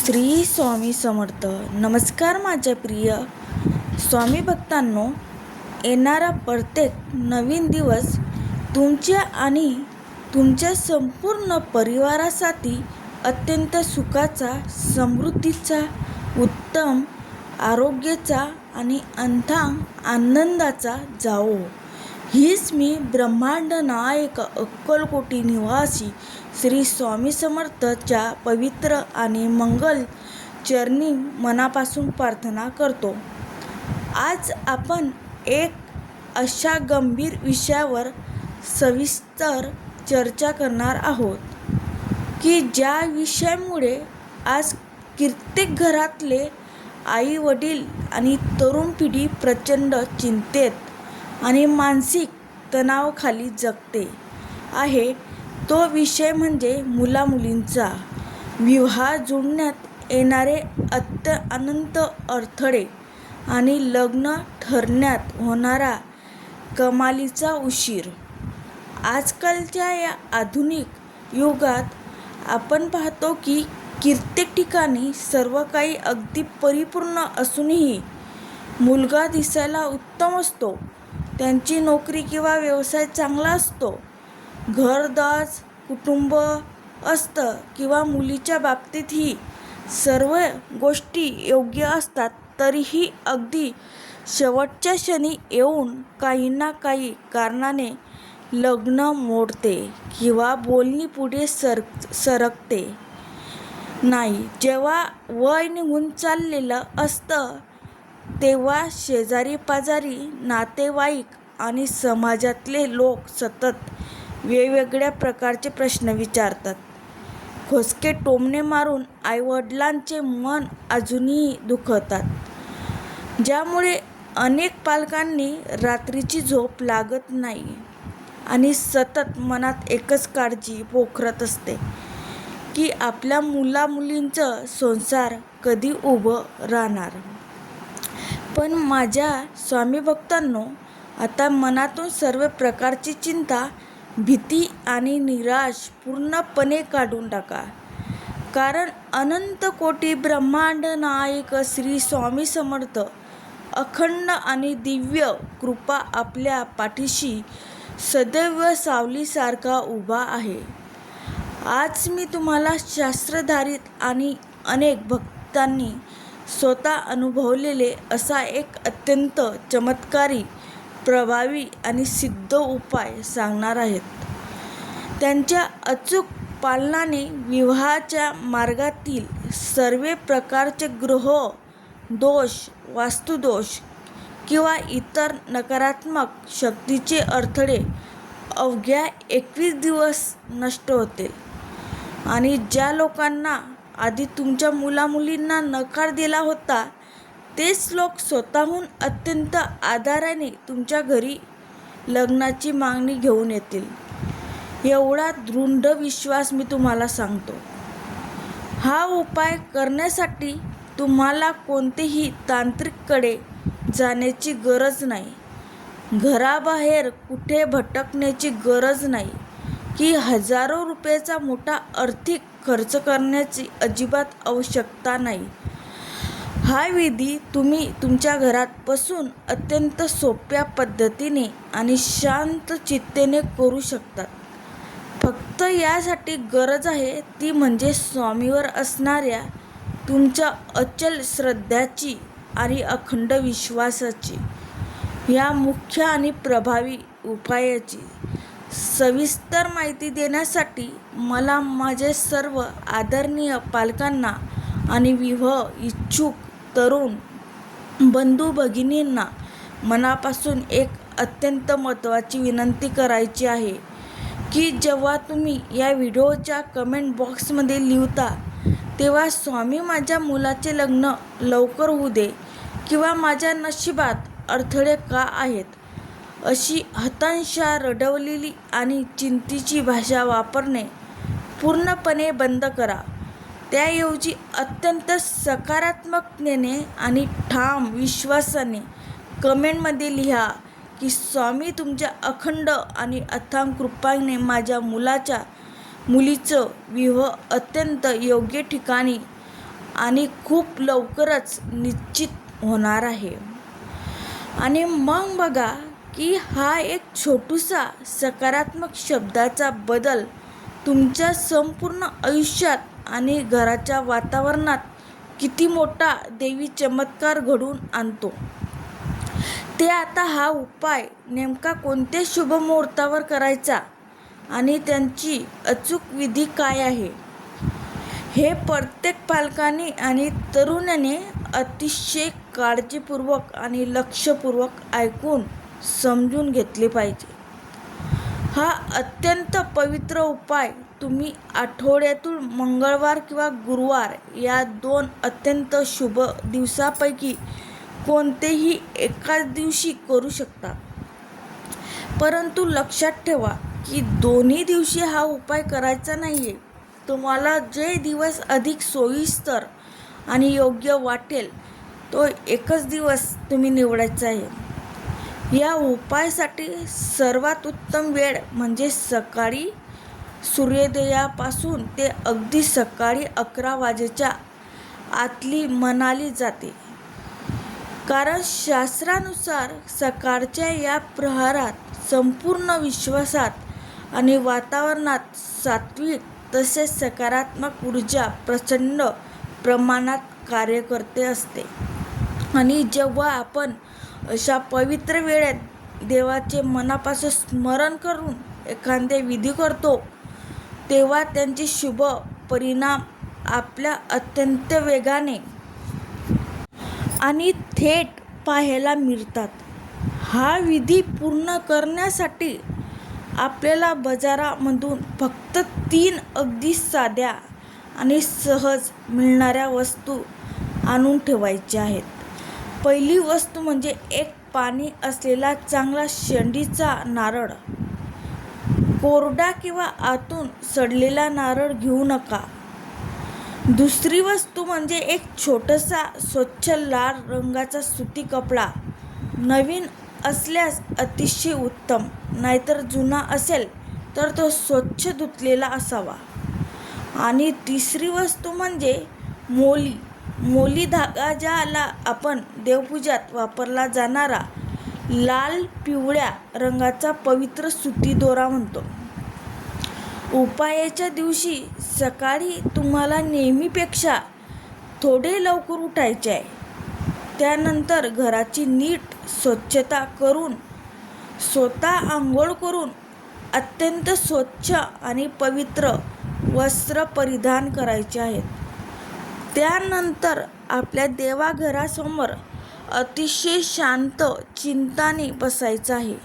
श्री स्वामी समर्थ. नमस्कार माझ्या प्रिय स्वामी भक्तांनो. येणारा प्रत्येक नवीन दिवस तुमच्या आणि तुमच्या संपूर्ण परिवारासाठी अत्यंत सुखाचा, समृद्धीचा, उत्तम आरोग्याचा आणि अथांग आनंदाचा जावो. हीच मी ब्रह्मांड नायक अक्कलकोटी निवासी श्री स्वामी समर्थच्या पवित्र आणि मंगल चरणी मनापासून प्रार्थना करतो. आज आपण एक अशा गंभीर विषयावर सविस्तर चर्चा करणार आहोत की ज्या विषयामुळे आज कित्येक घरातले आई वडील आणि तरुण पिढी प्रचंड चिंतेत आणि मानसिक तणावाखाली जगते आहे. तो विषय म्हणजे मुलामुलींचा. विवाह जुळण्यात येणारे अनंत अडथळे आणि लग्न ठरण्यात होणारा कमालीचा उशीर. आजकालच्या या आधुनिक युगात आपण पाहतो की कित्येक ठिकाणी सर्व काही अगदी परिपूर्ण असूनही मुलगा दिसायला उत्तम असतो, त्यांची नोकरी किंवा व्यवसाय चांगला असतो, घरदार कुटुंब असतं किंवा मुलीच्या बाबतीतही सर्व गोष्टी योग्य असतात, तरीही अगदी शेवटच्या क्षणी येऊन काही ना काही कारणाने लग्न मोडते किंवा बोलणी पुढे सरकते नाही. जेव्हा वय निघून चाललेलं असतं तेव्हा शेजारी पाजारी, नातेवाईक आणि समाजातले लोक सतत वेगवेगळ्या प्रकारचे प्रश्न विचारतात. खोचके टोमणे मारून आईवडिलांचे मन अजूनही दुखवतात, ज्यामुळे अनेक पालकांनी रात्रीची झोप लागत नाही आणि सतत मनात एकच काळजी पोखरत असते की आपल्या मुलामुलींचं संसार कधी उभं राहणार. पण माझ्या स्वामी भक्तांनो, आता मनातून सर्व प्रकारची चिंता, भीती आणि निराश पूर्णपणे काढून टाका. कारण अनंत कोटी ब्रह्मांड नायक श्री स्वामी समर्थ अखंड आणि दिव्य कृपा आपल्या पाठीशी सदैव सावलीसारखा उभा आहे. आज मी तुम्हाला शास्त्रधारित आणि अनेक भक्तांनी स्वतः अनुभवलेले असा एक अत्यंत चमत्कारी, प्रभावी आणि सिद्ध उपाय सांगणार आहेत. त्यांच्या अचूक पालनाने विवाहाच्या मार्गातील सर्व प्रकारचे ग्रह दोष, वास्तुदोष किंवा इतर नकारात्मक शक्तीचे अडथळे अवघ्या 21 दिवस नष्ट होतील. आणि ज्या लोकांना आधी तुमच्या मुलामुलींना नकार दिला होता, तेच लोक स्वतःहून अत्यंत आदराने तुमच्या घरी लग्नाची मागणी घेऊन येतील. एवढा दृढ विश्वास मी तुम्हाला सांगतो. हा उपाय करण्यासाठी तुम्हाला कोणतेही तांत्रिककडे जाण्याची गरज नाही, घराबाहेर कुठे भटकण्याची गरज नाही की हजारो रुपयाचा मोठा आर्थिक खर्च करण्याची अजिबात आवश्यकता नाही. हा विधी तुम्ही तुमच्या घरात बसून अत्यंत सोप्या पद्धतीने आणि शांत चित्तेने करू शकता. फक्त यासाठी गरज आहे ती म्हणजे स्वामीवर असणाऱ्या तुमच्या अचल श्रद्धेची आणि अखंड विश्वासाची. या मुख्य आणि प्रभावी उपायाची सविस्तर माहिती देण्यासाठी मला माझे सर्व आदरणीय पालकांना आणि विवाह इच्छुक तरुण बंधू भगिनींना मनापासून एक अत्यंत महत्त्वाची विनंती करायची आहे की जेव्हा तुम्ही या व्हिडिओच्या कमेंट बॉक्समध्ये लिहिता तेव्हा स्वामी माझ्या मुलाचे लग्न लवकर होऊ दे किंवा माझ्या नशिबात अडथळे का आहेत अशी हताशा, रडवलेली आणि चिंतेची भाषा वापरणे पूर्णपणे बंद करा. त्याऐवजी अत्यंत सकारात्मकतेने आणि ठाम विश्वासाने कमेंटमध्ये लिहा की स्वामी तुमच्या अखंड आणि अथांग कृपाने माझ्या मुलीचं विवाह अत्यंत योग्य ठिकाणी आणि खूप लवकरच निश्चित होणार आहे. आणि मग बघा की हा एक छोटूसा सकारात्मक शब्दाचा बदल तुमच्या संपूर्ण आयुष्यात आणि घराच्या वातावरणात किती मोठा दैवी चमत्कार घडवून आणतो. ते आता हा उपाय नेमका कोणत्या शुभ मुहूर्तावर करायचा आणि त्यांची अचूक विधी काय आहे, हे प्रत्येक पालकाने आणि तरुणाने अतिशय काळजीपूर्वक आणि लक्षपूर्वक ऐकून समजून घेतले पाहिजे. हा अत्यंत पवित्र उपाय तुम्ही आठवड्यातील मंगळवार किंवा गुरुवार या 2 अत्यंत शुभ दिवसांपैकी कोणतेही एकाच दिवशी करू शकता. परंतु लक्षात ठेवा की दोन्ही दिवशी हा उपाय करायचा नाहीये. तुम्हाला जे दिवस अधिक सोयीस्कर आणि योग्य वाटेल तो एकच दिवस तुम्ही निवडायचा आहे. या उपायासाठी सर्वात उत्तम वेळ म्हणजे सकाळी सूर्योदयापासून ते अगदी सकाळी 11 वाजेच्या आतली मानली जाते. कारण शास्त्रानुसार सकाळच्या या प्रहरात संपूर्ण विश्वासात आणि वातावरणात सात्विक तसेच सकारात्मक ऊर्जा प्रचंड प्रमाणात कार्य करते असते. आणि जेव्हा आपण अशा पवित्र वेळेत देवाचे मनापासून स्मरण करून एखादे विधी करतो तेव्हा त्यांचे शुभ परिणाम आपल्या अत्यंत वेगाने आणि थेट पाहायला मिळतात. हा विधी पूर्ण करण्यासाठी आपल्याला बाजारामधून फक्त 3 अगदी साध्या आणि सहज मिळणाऱ्या वस्तू आणून ठेवायच्या आहेत. पहिली वस्तू म्हणजे एक पाणी असलेला चांगला शेंडीचा नारळ. कोरडा किंवा आतून सडलेला नारळ घेऊ नका. दुसरी वस्तू म्हणजे एक छोटासा स्वच्छ लाल रंगाचा सुती कपडा. नवीन असल्यास अतिशय उत्तम, नाहीतर जुना असेल तर तो स्वच्छ धुतलेला असावा. आणि तिसरी वस्तू म्हणजे मोली धागा, ज्याला आपण देवपूजात वापरला जाणारा लाल पिवळ्या रंगाचा पवित्र सुती दोरा म्हणतो. उपायाच्या दिवशी सकाळी तुम्हाला नेहमीपेक्षा थोडे लवकर उठायचे आहे. त्यानंतर घराची नीट स्वच्छता करून स्वतः आंघोळ करून अत्यंत स्वच्छ आणि पवित्र वस्त्र परिधान करायचे आहेत. त्यानंतर आपल्या देवाघरासमोर अतिशय शांत चिंताने बसायचं आहे.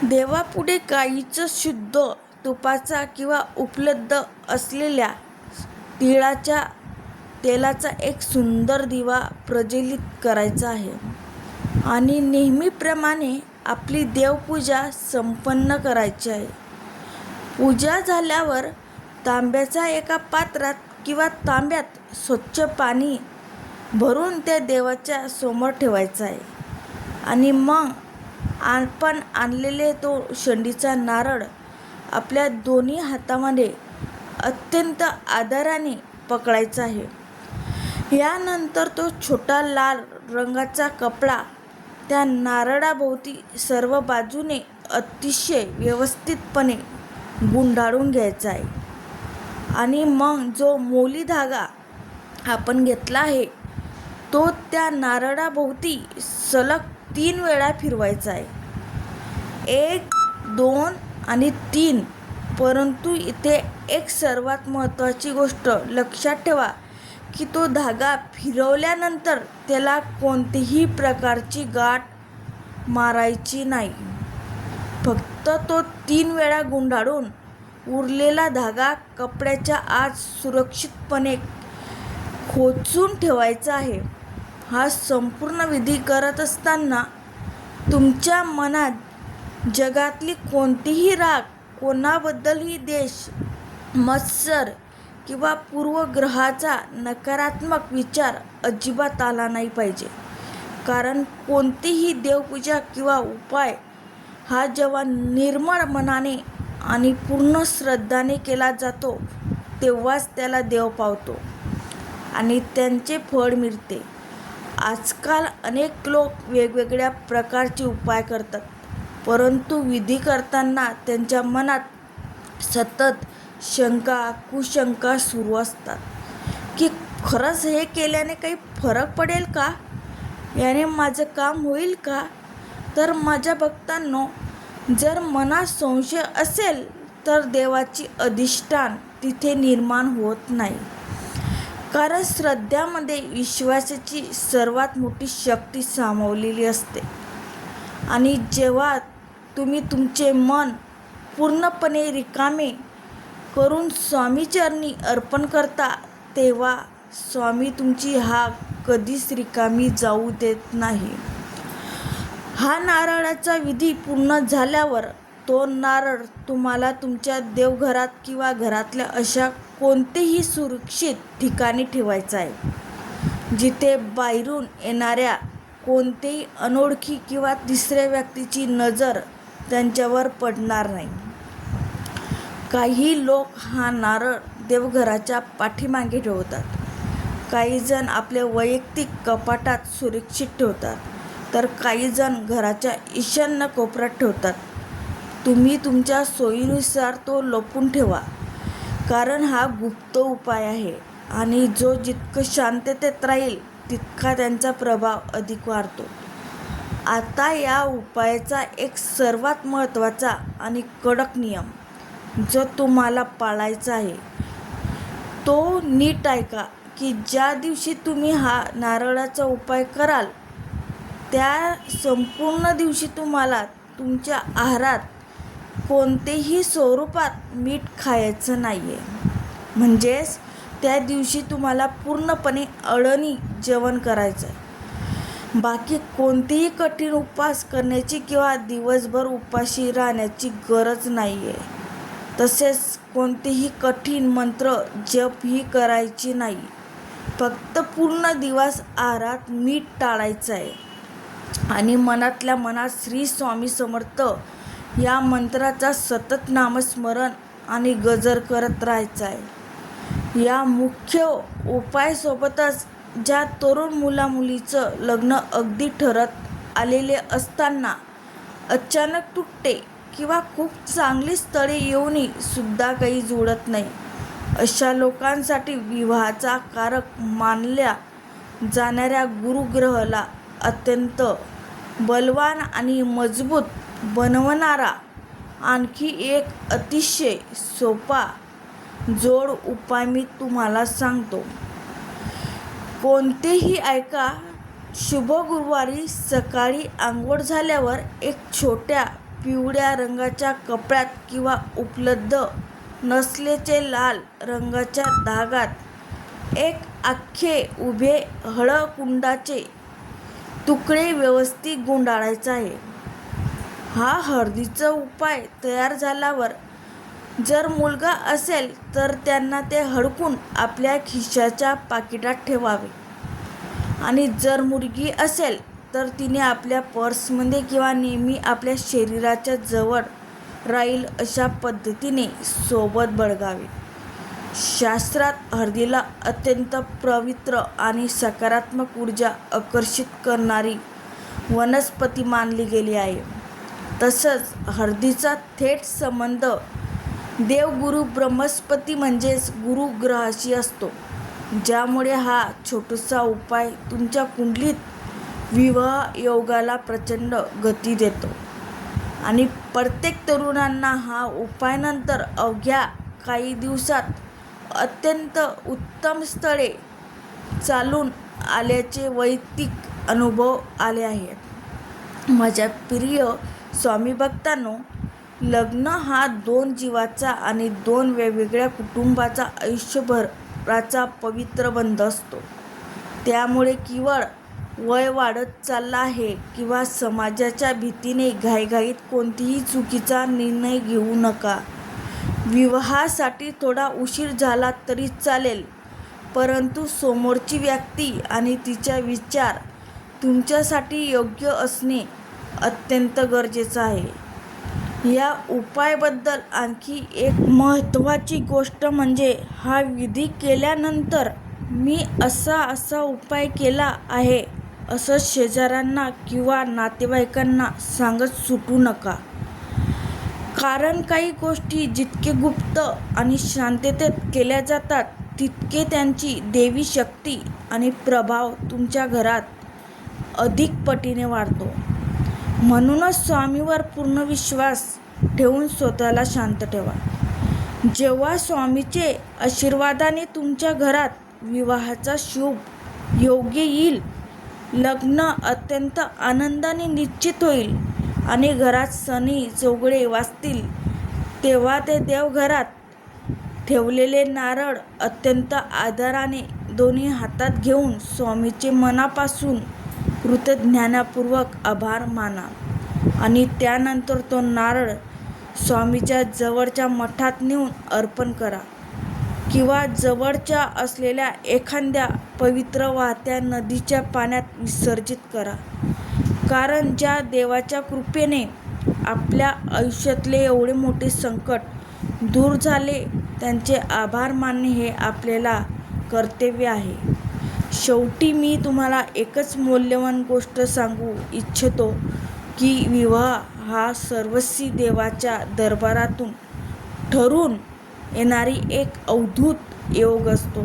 देवापुढे गाईचं शुद्ध तुपाचा किंवा उपलब्ध असलेल्या तिळाच्या तेलाचा एक सुंदर दिवा प्रज्वलित करायचा आहे. आणि नेहमीप्रमाणे आपली देवपूजा संपन्न करायची आहे. पूजा झाल्यावर तांब्याच्या एका पात्रात किंवा तांब्यात स्वच्छ पाणी भरून त्या देवाच्या समोर ठेवायचं आहे. आणि मग आपण आणलेले तो शेंडीचा नारळ आपल्या दोन्ही हातामध्ये अत्यंत आदराने पकडायचा आहे. यानंतर तो छोटा लाल रंगाचा कपडा त्या नारळाभोवती सर्व बाजूने अतिशय व्यवस्थितपणे गुंडाळून घ्यायचा आहे. आणि मग जो मोली धागा आपण घेतला आहे तो त्या नारळाभोवती सलग 3 वेळा फिरवायचा आहे. 1, 2 आणि 3. परंतु इथे एक सर्वात महत्त्वाची गोष्ट लक्षात ठेवा की तो धागा फिरवल्यानंतर त्याला कोणतीही प्रकारची गाठ मारायची नाही. फक्त तो 3 वेळा गुंडाळून उरलेला धागा कपड्याच्या आत सुरक्षितपणे खोचून ठेवायचा आहे. हा संपूर्ण विधी करत असताना तुमच्या मनात जगातली कोणतीही राग, कोणाबद्दलही द्वेष, मत्सर किंवा पूर्वग्रहाचा नकारात्मक विचार अजिबात आला नाही पाहिजे. कारण कोणतीही देवपूजा किंवा उपाय हा जेव्हा निर्मळ मनाने आणि पूर्ण श्रद्धाने केला जातो तेव्हाच त्याला देव पावतो. आणि त्यांचे फळ मिळते. आजकाल अनेक लोक वेगवेगळ्या प्रकारचे उपाय करतात, परंतु विधी करताना त्यांच्या मनात सतत शंका कुशंका सुरू असतात की खरंच हे केल्याने काही फरक पडेल का? याने माझं काम होईल का? तर माझ्या भक्तांनो, जर मनात संशय असेल तर देवाची अधिष्ठान तिथे निर्माण होत नाही. कारण श्रद्धामध्ये विश्वासाची सर्वात मोठी शक्ती सामावलेली असते. आणि जेव्हा तुम्ही तुमचे मन पूर्णपणे रिकामे करून स्वामीचरणी अर्पण करता, तेव्हा स्वामी तुमची हाक कधीच रिकामी जाऊ देत नाही. हा नारळाचा विधी पूर्ण झाल्यावर तो नारळ तुम्हाला तुमच्या देवघरात किंवा घरातल्या अशा कोणतेही सुरक्षित ठिकाणी ठेवायचा आहे, जिथे बाहेरून येणाऱ्या कोणतेही अनोळखी किंवा तिसऱ्या व्यक्तीची नजर त्यांच्यावर पडणार नाही. काही लोक हा नारळ देवघराच्या पाठीमागे ठेवतात, काही जण आपल्या वैयक्तिक कपाटात सुरक्षित ठेवतात, तर काही जण घराच्या ईशान्य कोपऱ्यात ठेवतात. तुम्ही तुमच्या सोयीनुसार तो लपवून ठेवा, कारण हा गुप्त उपाय आहे आणि जो जितकं शांततेत राहील तितका त्यांचा प्रभाव अधिक वाढतो. आता या उपायाचा एक सर्वात महत्त्वाचा आणि कडक नियम जो तुम्हाला पाळायचा आहे, तो नीट ऐका की ज्या दिवशी तुम्ही हा नारळाचा उपाय कराल, त्या संपूर्ण दिवशी तुम्हाला तुमच्या आहारात कोणतेही स्वरूपात मीठ खायचं नाही आहे. म्हणजेच त्या दिवशी तुम्हाला पूर्णपणे अळणी जेवण करायचं आहे. बाकी कोणतेही कठीण उपवास करण्याची किंवा दिवसभर उपाशी राहण्याची गरज नाही आहे. तसेच कोणतेही कठीण मंत्र जपही करायची नाही. फक्त पूर्ण दिवस आहारात मीठ टाळायचं आहे आणि मनातल्या मनात श्री स्वामी समर्थ या मंत्राचा सतत नामस्मरण आणि गजर करत राहायचं आहे. या मुख्य उपायासोबतच ज्या तरुण मुलामुलीचं लग्न अगदी ठरत आलेले असताना अचानक तुटते किंवा खूप चांगली स्थळे येऊनही सुद्धा काही जुळत नाही, अशा लोकांसाठी विवाहाचा कारक मानल्या जाणाऱ्या गुरुग्रहाला अत्यंत बलवान आणि मजबूत बनवणारा आणखी एक अतिशय सोपा जोड उपाय मी तुम्हाला सांगतो. कोणतेही ऐका. शुभ गुरुवारी सकाळी आंघोळ झाल्यावर एक छोट्या पिवळ्या रंगाच्या कपड्यात किंवा उपलब्ध नसलेले लाल रंगाच्या धाग्यात एक अख्खे उभे हळकुंडाचे तुकडे व्यवस्थित गुंडाळायचा आहे. हा हळदीचा उपाय तयार झाल्यावर जर मुलगा असेल तर त्यांना ते हडकून आपल्या खिशाच्या पाकिटात ठेवावे आणि जर मुलगी असेल तर तिने आपल्या पर्समध्ये किंवा नेहमी आपल्या शरीराच्या जवळ राहील अशा पद्धतीने सोबत बाळगावे. शास्त्रात हळदीला अत्यंत पवित्र आणि सकारात्मक ऊर्जा आकर्षित करणारी वनस्पती मानली गेली आहे. तसंच हळदीचा थेट संबंध देवगुरु बृहस्पती म्हणजेच गुरुग्रहाशी असतो, ज्यामुळे हा छोटासा उपाय तुमच्या कुंडलीत विवाह योगाला प्रचंड गती देतो. आणि प्रत्येक तरुणांना हा उपाय नंतर अवघ्या काही दिवसात अत्यंत उत्तम स्थळे चालून आल्याचे वैयक्तिक अनुभव आले आहेत. माझ्या प्रिय स्वामी भक्तांनो, लग्न हा दोन जीवाचा आणि दोन वेगवेगळ्या कुटुंबाचा आयुष्यभराचा पवित्र बंध असतो. त्यामुळे केवळ वय वाढत चाललं आहे किंवा समाजाच्या भीतीने घाईघाईत कोणतीही चुकीचा निर्णय घेऊ नका. विवाहासाठी थोडा उशीर झाला तरी चालेल, परंतु समोरची व्यक्ती आणि तिचा विचार तुमच्यासाठी योग्य असणे अत्यंत गरजेचं आहे. या उपायाबद्दल आणखी एक महत्त्वाची गोष्ट म्हणजे हा विधी केल्यानंतर मी असा उपाय केला आहे असं शेजाऱ्यांना किंवा नातेवाईकांना सांगत सुटू नका. कारण काही गोष्टी जितके गुप्त आणि शांततेत केल्या जातात तितके त्यांची देवी शक्ती आणि प्रभाव तुमच्या घरात अधिक पटीने वाढतो. म्हणूनच स्वामीवर पूर्ण विश्वास ठेवून स्वतःला शांत ठेवा. जेव्हा स्वामीचे आशीर्वादाने तुमच्या घरात विवाहाचा शुभ योग येईल, लग्न अत्यंत आनंदाने निश्चित होईल आणि घरात सणी चौघडे वाजतील, तेव्हा ते देवघरात ठेवलेले नारळ अत्यंत आदराने दोन्ही हातात घेऊन स्वामीचे मनापासून कृतज्ञतापूर्वक आभार माना आणि त्यानंतर तो नारळ स्वामीच्या जवळच्या मठात नेऊन अर्पण करा किंवा जवळच्या असलेल्या एखाद्या पवित्र वाहत्या नदीच्या पाण्यात विसर्जित करा. कारण ज्या देवाच्या कृपेने आपल्या आयुष्यातले एवढे मोठे संकट दूर झाले, त्यांचे आभार मानणे हे आपल्याला कर्तव्य आहे. शेवटी मी तुम्हाला एकच मौल्यवान गोष्ट सांगू इच्छितो की विवाह हा सर्वस्वी देवाच्या दरबारातून ठरून येणारी एक अद्भुत योग असतो.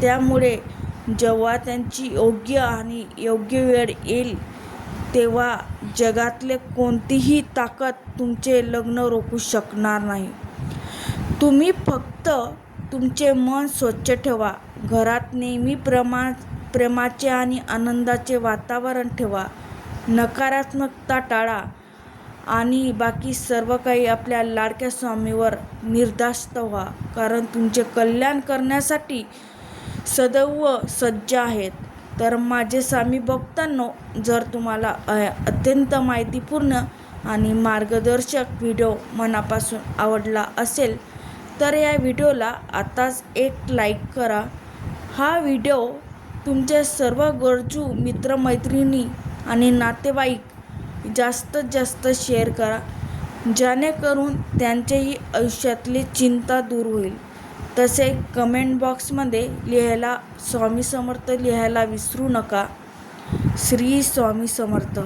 त्यामुळे जेव्हा त्यांची योग्य वेळ येईल तेव्हा जगातले कोणतीही ताकद तुमचे लग्न रोखू शकणार नाही. तुम्ही फक्त तुमचे मन स्वच्छ ठेवा, घरात नेहमी प्रेमाचे आणि आनंदाचे वातावरण ठेवा, नकारात्मकता टाळा आणि बाकी सर्व काही आपल्या लाडक्या स्वामीवर निर्धास्त व्हा. कारण तुमचे कल्याण करण्यासाठी सदैव सज्ज आहेत. तर माझे स्वामी भक्तांनो, जर तुम्हाला अत्यंत माहितीपूर्ण आणि मार्गदर्शक व्हिडिओ मनापासून आवडला असेल तर या व्हिडिओला आताच एक लाईक करा. हा व्हिडिओ तुमच्या सर्व गरजू मित्रमैत्रिणी आणि नातेवाईक जास्तीत जास्त शेअर करा, जेणेकरून त्यांच्याही आयुष्यातली चिंता दूर होईल. तसे कमेंट बॉक्समध्ये स्वामी समर्थ लिहायला विसरू नका. श्री स्वामी समर्थ.